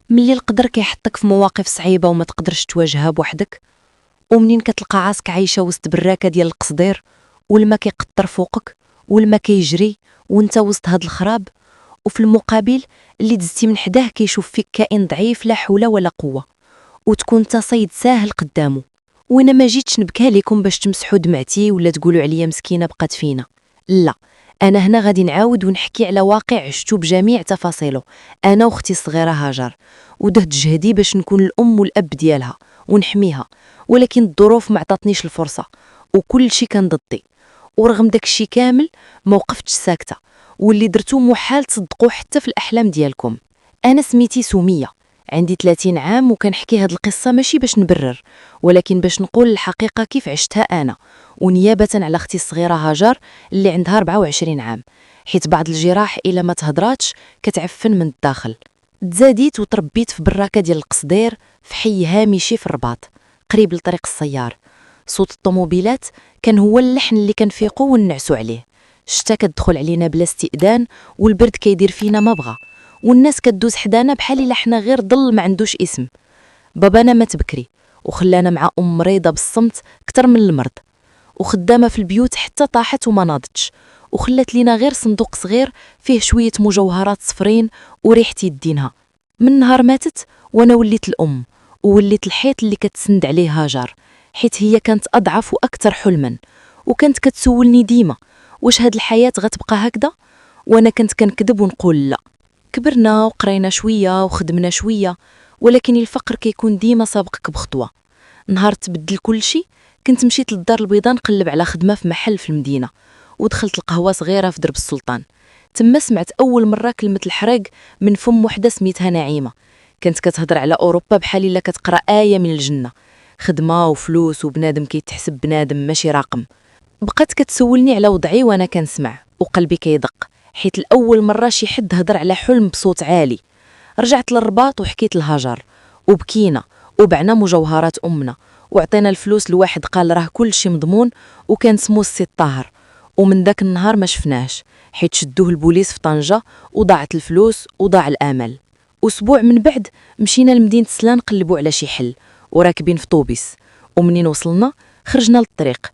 ملي القدر كيحطك في مواقف صعيبة وما تقدرش تواجهها بوحدك، ومنين كتلقى راسك عايشة وسط براكة ديال القصدير والما كيقطر فوقك والما كيجري وانت وسط هاد الخراب، وفي المقابل اللي دزتي من حداه كيشوف فيك كائن ضعيف لا حول ولا قوة، وتكون انت صيد ساهل قدامه. وانا ما جيتش نبكى لكم باش تمسحوا دمعتي ولا تقولوا عليا مسكينة بقات فينا، لا، انا هنا غادي نعاود ونحكي على واقع عشتو بجميع تفاصيله انا واختي الصغيرة هاجر، ودهت جهدي باش نكون الام والاب ديالها ونحميها، ولكن الظروف ما عطاتنيش الفرصة وكل شي كان ضدي. ورغم داك الشي كامل ما وقفتش ساكتة، واللي درتو محال تصدقوه حتى في الأحلام ديالكم. أنا سميتي سمية، عندي 30 عام وكنحكي هاد القصة ماشي باش نبرر، ولكن باش نقول الحقيقة كيف عشتها أنا، ونيابة على أختي الصغيرة هاجر اللي عندها 24 عام، حيت بعض الجراح إلا ما تهضراتش كتعفن من الداخل. تزاديت وتربيت في براكة ديال القصدير في حي هامشي في الرباط قريب لطريق السيار. صوت الطوموبيلات كان هو اللحن اللي كنفيقو ونعسو عليه. الشتا كتدخل علينا بلا استئذان والبرد كيدير فينا ما بغا، والناس كدوز حدانا بحال الا حنا غير ضل ما عندوش اسم. بابانا مات بكري وخلانا مع مريضه بالصمت كتر من المرض، وخدامه في البيوت حتى طاحت وما ناضتش، وخلات لينا غير صندوق صغير فيه شويه مجوهرات صفرين وريحه يدينها. من نهار ماتت وانا وليت الام، ووليت الحيط اللي كتسند عليه هاجر، حيت هي كانت أضعف وأكثر حلما، وكانت كتسولني ديما واش هاد الحياة غتبقى هكذا، وانا كنت كنكذب ونقول لا. كبرنا وقرينا شوية وخدمنا شوية، ولكن الفقر كيكون ديما سابقك بخطوة. نهار تبدل كل شيء كنت مشيت للدار البيضاء نقلب على خدمة في محل في المدينة، ودخلت القهوة صغيرة في درب السلطان. تما سمعت أول مرة كلمة الحرق من فم وحدة سميتها نعيمة، كانت كتهضر على أوروبا بحال إلا كتقرأ آية من الجنة، خدمة وفلوس وبنادم كيتحسب بنادم ماشي رقم. بقات كتسولني على وضعي وانا كنسمع وقلبي كيدق، حيت الأول مرة شي حد هضر على حلم بصوت عالي. رجعت للرباط وحكيت لهاجر، وبكينا وبعنا مجوهرات أمنا، وعطينا الفلوس لواحد قال راه كل شي مضمون، وكان سمو السي الطاهر. ومن ذاك النهار ما شفناش، حيت شدوه البوليس في طنجة وضاعت الفلوس وضاع الامل. اسبوع من بعد مشينا لمدينة سلان نقلبوا على شي حل وراكبين في طوبيس، ومنين وصلنا خرجنا للطريق،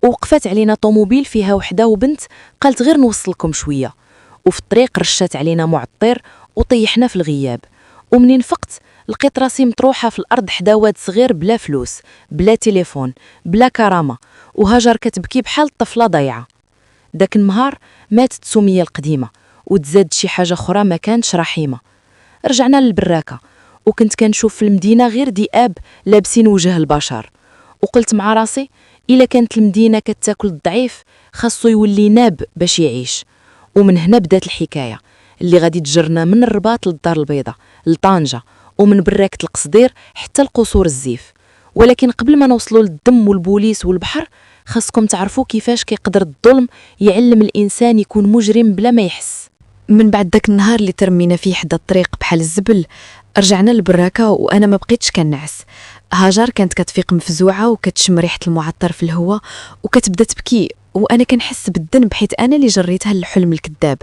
ووقفت علينا طوموبيل فيها وحده وبنت قالت غير نوصلكم شويه، وفي الطريق رشات علينا معطر وطيحنا في الغياب. ومنين فقت لقيت راسي مطروحه في الارض حدا واد صغير بلا فلوس بلا تليفون بلا كرامه، وهاجر كتبكي بحال الطفله ضايعه. داك النهار ماتت سمية القديمة، وتزاد شي حاجة أخرى ما كانتش رحيمة. رجعنا للبراكة وكنت كنشوف في المدينة غير ذئاب لابسين وجه البشر، وقلت مع راسي إلا كانت المدينة كتاكل الضعيف خاصو يولي ناب باش يعيش. ومن هنا بدات الحكاية اللي غادي تجرنا من الرباط للدار البيضاء لطنجة، ومن براكة القصدير حتى القصور الزيف. ولكن قبل ما نوصلوا للدم والبوليس والبحر خاصكم تعرفوا كيفاش كيقدر الظلم يعلم الإنسان يكون مجرم بلا ما يحس. من بعد داك النهار اللي ترمينا فيه حدا الطريق بحال الزبل، رجعنا للبراكة وأنا ما بقيتش كنعس. هاجر كانت كتفيق مفزوعة وكتشم ريحة المعطر في الهواء وكتبدا تبكي، وأنا كنحس بالذنب حيت أنا اللي جريتها للحلم الكذاب.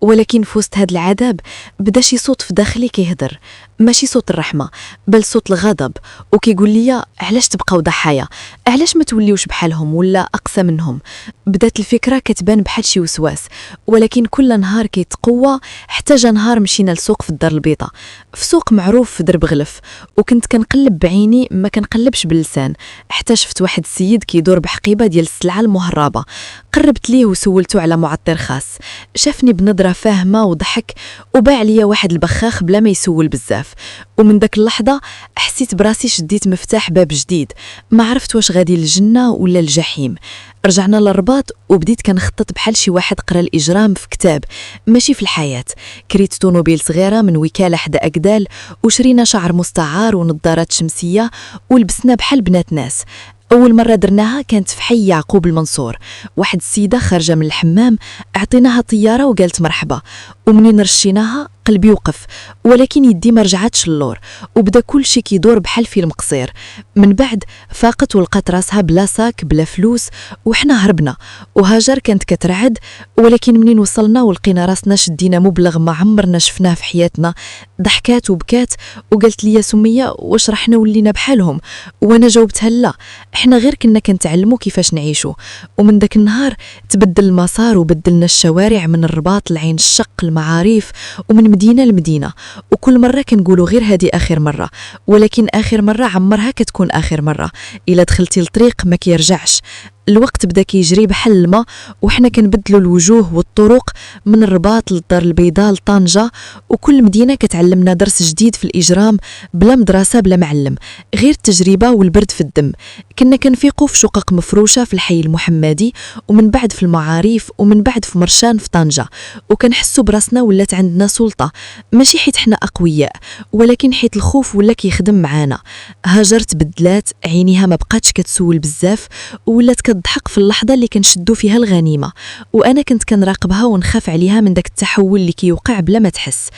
ولكن في وسط هاد العذاب بدا شي صوت في داخلي كيهضر، ماشي صوت الرحمة بل صوت الغضب، وكيقول لي علاش تبقاو ضحايا، علاش ما توليوش بحالهم ولا أقسى منهم. بدات الفكرة كتبان بحال شي وسواس، ولكن كل نهار كيتقوى حتى جا نهار مشينا لسوق في الدار البيضاء، في سوق معروف في درب غلف، وكنت كنقلب بعيني ما كنقلبش باللسان، حتى شفت واحد السيد كيدور بحقيبة ديال السلعة المهربة. قربت ليه وسولته على معطر خاص، شافني بنظرة فاهمة وضحك وباع ليا واحد البخاخ بلا ما يسول بزاف. ومن داك اللحظة حسيت براسي شديت مفتاح باب جديد، ما عرفت واش غادي للجنة ولا الجحيم. رجعنا للرباط وبديت كنخطط بحال شي واحد قرا الإجرام في كتاب ماشي في الحياة. كريت طونوبيل صغيرة من وكالة حدا أكدال، وشرينا شعر مستعار ونظارات شمسية ولبسنا بحال بنات ناس. أول مرة درناها كانت في حي يعقوب المنصور، واحد السيدة خارجة من الحمام عطيناها طيارة وقالت مرحبا، ومنين رشيناها قلبي وقف، ولكن يدي ما رجعتش اللور، وبدا كل شي كيدور بحال فيلم قصير. من بعد فاقت ولقات راسها بلا ساك بلا فلوس، وحنا هربنا. وهاجر كانت كترعد، ولكن منين وصلنا ولقينا راسنا شدينا مبلغ ما عمرنا شفناه في حياتنا. ضحكات وبكات وقالت لي يا سمية واش رحنا ولينا بحالهم؟ وانا جاوبتها لا، احنا غير كنا كنتعلموا كيفاش نعيشوا. ومن داك النهار تبدل المسار وبدلنا الشوارع من الرباط لعين الشق المعاريف، ومن مدينة لمدينة. وكل مرة كنقولوا غير هذه آخر مرة، ولكن آخر مرة عمرها كتكون آخر مرة. إلا دخلتي الطريق ما كيرجعش. الوقت بدا كيجري بحال الماء، وحنا كنبدلوا الوجوه والطرق من الرباط للدار البيضاء لطنجة، وكل مدينة كتعلمنا درس جديد في الإجرام، بلا مدرسة بلا معلم، غير التجربة والبرد في الدم. كنا كنفيقوا في شقق مفروشة في الحي المحمدي، ومن بعد في المعاريف، ومن بعد في مرشان في طنجة، وكنحسوا براسنا ولات عندنا سلطة، ماشي حيت حنا أقوياء، ولكن حيت الخوف ولا كيخدم معانا. هاجر تبدلات، عينيها ما بقاتش كتسول بزاف، ولات كتضحك في اللحظة اللي كنشدو فيها الغنيمة، وأنا كنت كنراقبها ونخاف عليها من داك التحول اللي كيوقع بلا ما تحس.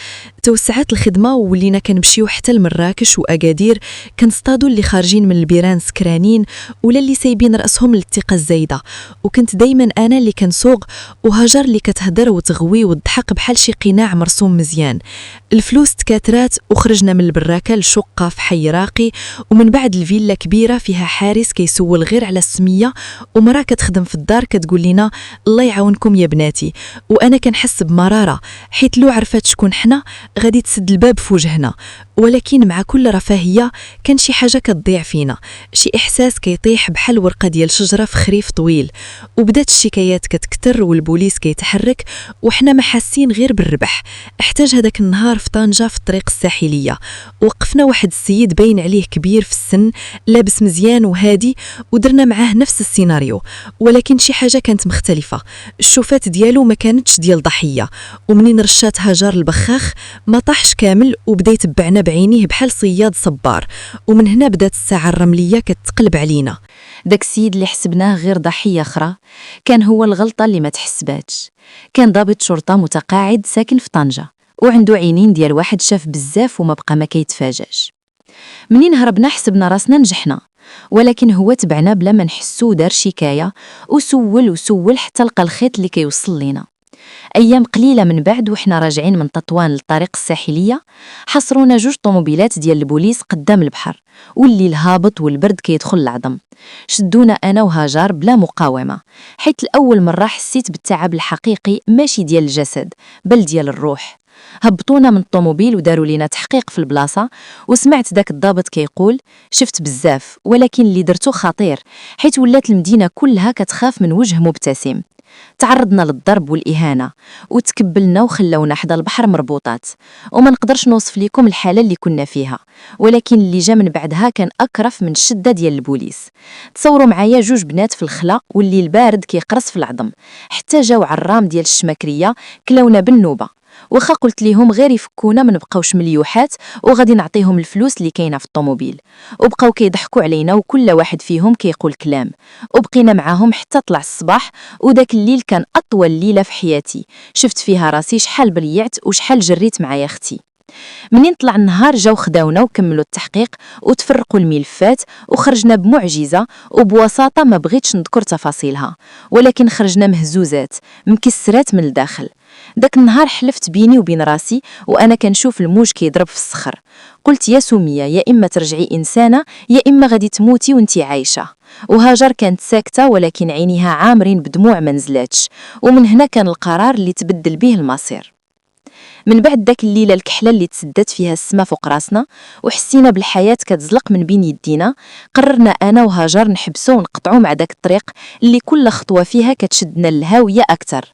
توسعات الخدمة وولينا كنمشيو حتى لمراكش وأكادير، كنصطادو اللي خارجين من البيران سكرانين ولا اللي سايبين رأسهم للثقة الزايدة. وكنت دايما أنا اللي كنسوق، وهاجر اللي كتهدر وتغوي وتضحك بحال شي قناع مرسوم مزيان. الفلوس تكاترات وخرجنا من البراكة لشقة في حي راقي، ومن بعد الفيلا كبيرة فيها حارس كيسول غير على السمية، ومرا كتخدم في الدار كتقول لنا الله يعاونكم يا بناتي. وأنا كنحس بمرارة، حيت لو عرفت شكون حنا غادي تسد الباب في وجهنا. ولكن مع كل رفاهية كان شي حاجة كتضيع فينا، شي إحساس كيطيح بحال ورقة ديال شجرة في خريف طويل. وبدات الشكايات كتكتر والبوليس كيتحرك، وحنا ما حاسين غير بالربح. احتاج هذاك النهار في طنجة في الطريق الساحلية، وقفنا واحد السيد باين عليه كبير في السن، لابس مزيان وهادي، ودرنا معاه نفس السيناريو، ولكن شي حاجة كانت مختلفة. الشوفات ديالو ما كانتش ديال ضحية، ومنين رشات هاجر البخاخ ما طاحش كامل، وبدا يتبعنا بعينيه بحال صياد صبار. ومن هنا بدات الساعة الرملية كتقلب علينا. داك السيد اللي حسبناه غير ضحية أخرى كان هو الغلطة اللي ما تحسباتش. كان ضابط شرطة متقاعد ساكن في طنجة، وعنده عينين ديال واحد شاف بزاف وما بقى ما كيتفاجاش. منين هربنا حسبنا راسنا نجحنا، ولكن هو تبعنا بلا ما نحسو، دار شكاية وسول حتى لقى الخيط اللي كيوصل لينا. أيام قليلة من بعد وحنا راجعين من تطوان للطريق الساحلية، حصرونا 2 طوموبيلات ديال البوليس قدام البحر، والليل هابط والبرد كيدخل العظم. شدونا أنا وهاجر بلا مقاومة، حيت الأول مرة حسيت بالتعب الحقيقي، ماشي ديال الجسد بل ديال الروح. هبطونا من الطوموبيل وداروا لينا تحقيق في البلاصة، وسمعت داك الضابط كيقول شفت بزاف، ولكن اللي درتو خطير، حيت ولات المدينة كلها كتخاف من وجه مبتسم. تعرضنا للضرب والإهانة، وتكبلنا وخلونا حدا البحر مربوطات، وما نقدرش نوصف لكم الحالة اللي كنا فيها. ولكن اللي جا من بعدها كان أكرف من الشدة ديال البوليس. تصوروا معايا 2 بنات في الخلا واللي البارد كيقرص في العظم، حتى جاو عرام ديال الشماكرية كلاونا بالنوبة. وخا قلت ليهم غير يفكونا ما نبقاوش مليوحات، وغادي نعطيهم الفلوس اللي كاينه في الطوموبيل. وبقاو كيضحكوا علينا، وكل واحد فيهم كيقول كلام. وبقينا معاهم حتى طلع الصباح، وداك الليل كان اطول ليله في حياتي. شفت فيها راسي شحال بريعت وشحال جريت معايا اختي. منين طلع النهار جاو خداونا وكملوا التحقيق وتفرقوا الملفات، وخرجنا بمعجزة وبوساطة ما بغيتش نذكر تفاصيلها، ولكن خرجنا مهزوزات مكسرات من الداخل. داك النهار حلفت بيني وبين راسي وأنا كنشوف الموج كيضرب في الصخر، قلت يا سمية يا إما ترجعي إنسانة يا إما غادي تموتي وانتي عايشة. وهاجر كانت ساكتة، ولكن عينيها عامرين بدموع ما نزلاتش. ومن هنا كان القرار اللي تبدل به المصير. من بعد داك الليلة الكحلة اللي تسدت فيها السما فوق راسنا وحسينا بالحياة كتزلق من بين يدينا، قررنا أنا وهاجر نحبسو ونقطعو مع داك الطريق اللي كل خطوة فيها كتشدنا للهاوية أكتر.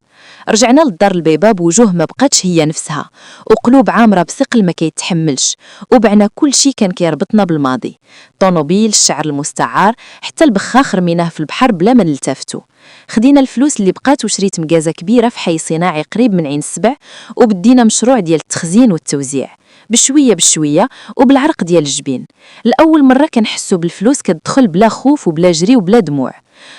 رجعنا للدار البيضاء بوجوه ما بقاتش هي نفسها، وقلوب عامرة بثقل ما كيتحملش، وبعنا كل شي كان كيربطنا بالماضي، طونوبيل، الشعر المستعار، حتى البخاخ رميناه في البحر بلا ما نلتفتو. خدينا الفلوس اللي بقات وشريت مكازة كبيرة في حي صناعي قريب من عين السبع، وبدينا مشروع ديال التخزين والتوزيع. بشوية بشوية وبالعرق ديال الجبين. الأول مرة كنحسو بالفلوس كتدخل بلا خوف وبلا جري وبلا دموع.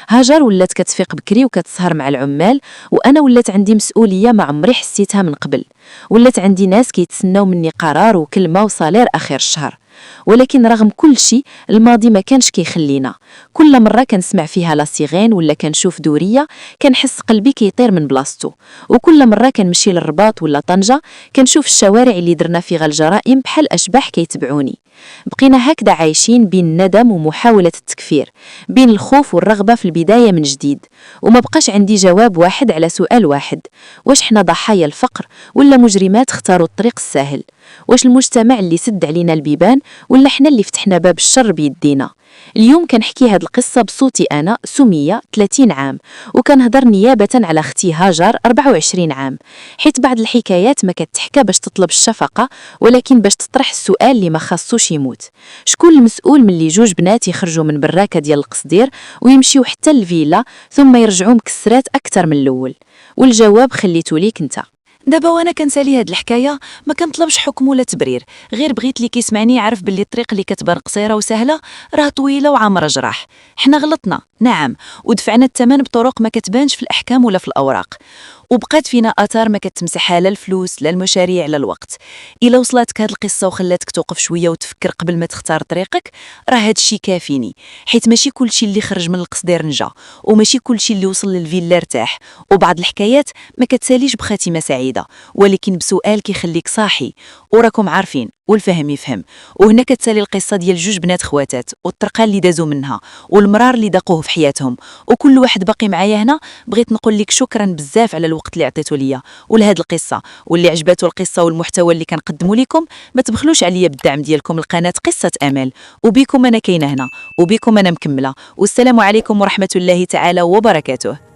هاجر ولات كتفيق بكري وكتسهر مع العمال، وأنا ولات عندي مسؤولية ما عمري حسيتها من قبل. ولات عندي ناس كيتسناو مني قرار وكلمة وصالير آخر الشهر. ولكن رغم كل شيء الماضي ما كانش كيخلينا. كل مرة كنسمع فيها لا سيغين ولا كنشوف دورية كنحس قلبي كيطير من بلاصتو. وكل مرة كنمشي للرباط ولا طنجة كنشوف الشوارع اللي درنا فيها الجرائم بحال أشباح كيتبعوني. بقينا هكذا عايشين بين الندم ومحاولة التكفير، بين الخوف والرغبة في البداية من جديد. وما بقاش عندي جواب واحد على سؤال واحد: واش حنا ضحايا الفقر ولا مجرمات اختاروا الطريق السهل؟ واش المجتمع اللي سد علينا البيبان ولا حنا اللي فتحنا باب الشر بيدينا؟ اليوم كنحكي هاد القصة بصوتي أنا سمية 30 عام، وكنهضر نيابة على أختي هاجر 24 عام، حيت بعض الحكايات ما كتحكى باش تطلب الشفقة ولكن باش تطرح السؤال اللي ما خاصوش يموت: شكون المسؤول من اللي جوج بنات يخرجوا من براكة ديال القصدير ويمشيو حتى الفيلا ثم يرجعوا مكسرات أكثر من الأول؟ والجواب خليتو ليك انت. دابا وانا كنسالي هاد الحكايه ما كنطلبش حكم ولا تبرير، غير بغيت اللي كيسمعني يعرف باللي الطريق اللي كتبان قصيره وسهله راه طويله وعامره جراح. حنا غلطنا نعم، ودفعنا الثمن بطرق ما كتبانش في الاحكام ولا في الاوراق، وبقات فينا اثار ما كتمسحها لا الفلوس لا المشاريع لا الوقت. الا وصلتك هاد القصه وخلاتك توقف شويه وتفكر قبل ما تختار طريقك، راه هادشي كافيني، حيت ماشي كلشي اللي خرج من القصدير نجا، وماشي كلشي اللي وصل للفيلا ارتاح. وبعض الحكايات ما كتساليش بخاتمه سعيده، ولكن بسؤال كيخليك صاحي. وراكم عارفين والفهم يفهم. وهنا كتسالي القصه ديال جوج بنات خواتات والطرقه اللي دازوا منها والمرار اللي داقوه في حياتهم، وكل واحد باقي معايا هنا. بغيت نقول لك شكرا بزاف على الوقت اللي عطيتو ليا ولهاد القصه، واللي عجباتو القصه والمحتوى اللي كنقدمو لكم ما تبخلوش عليا بالدعم ديالكم القناه قصه امل. وبيكم انا كاينه هنا، وبيكم انا مكمله. والسلام عليكم ورحمه الله تعالى وبركاته.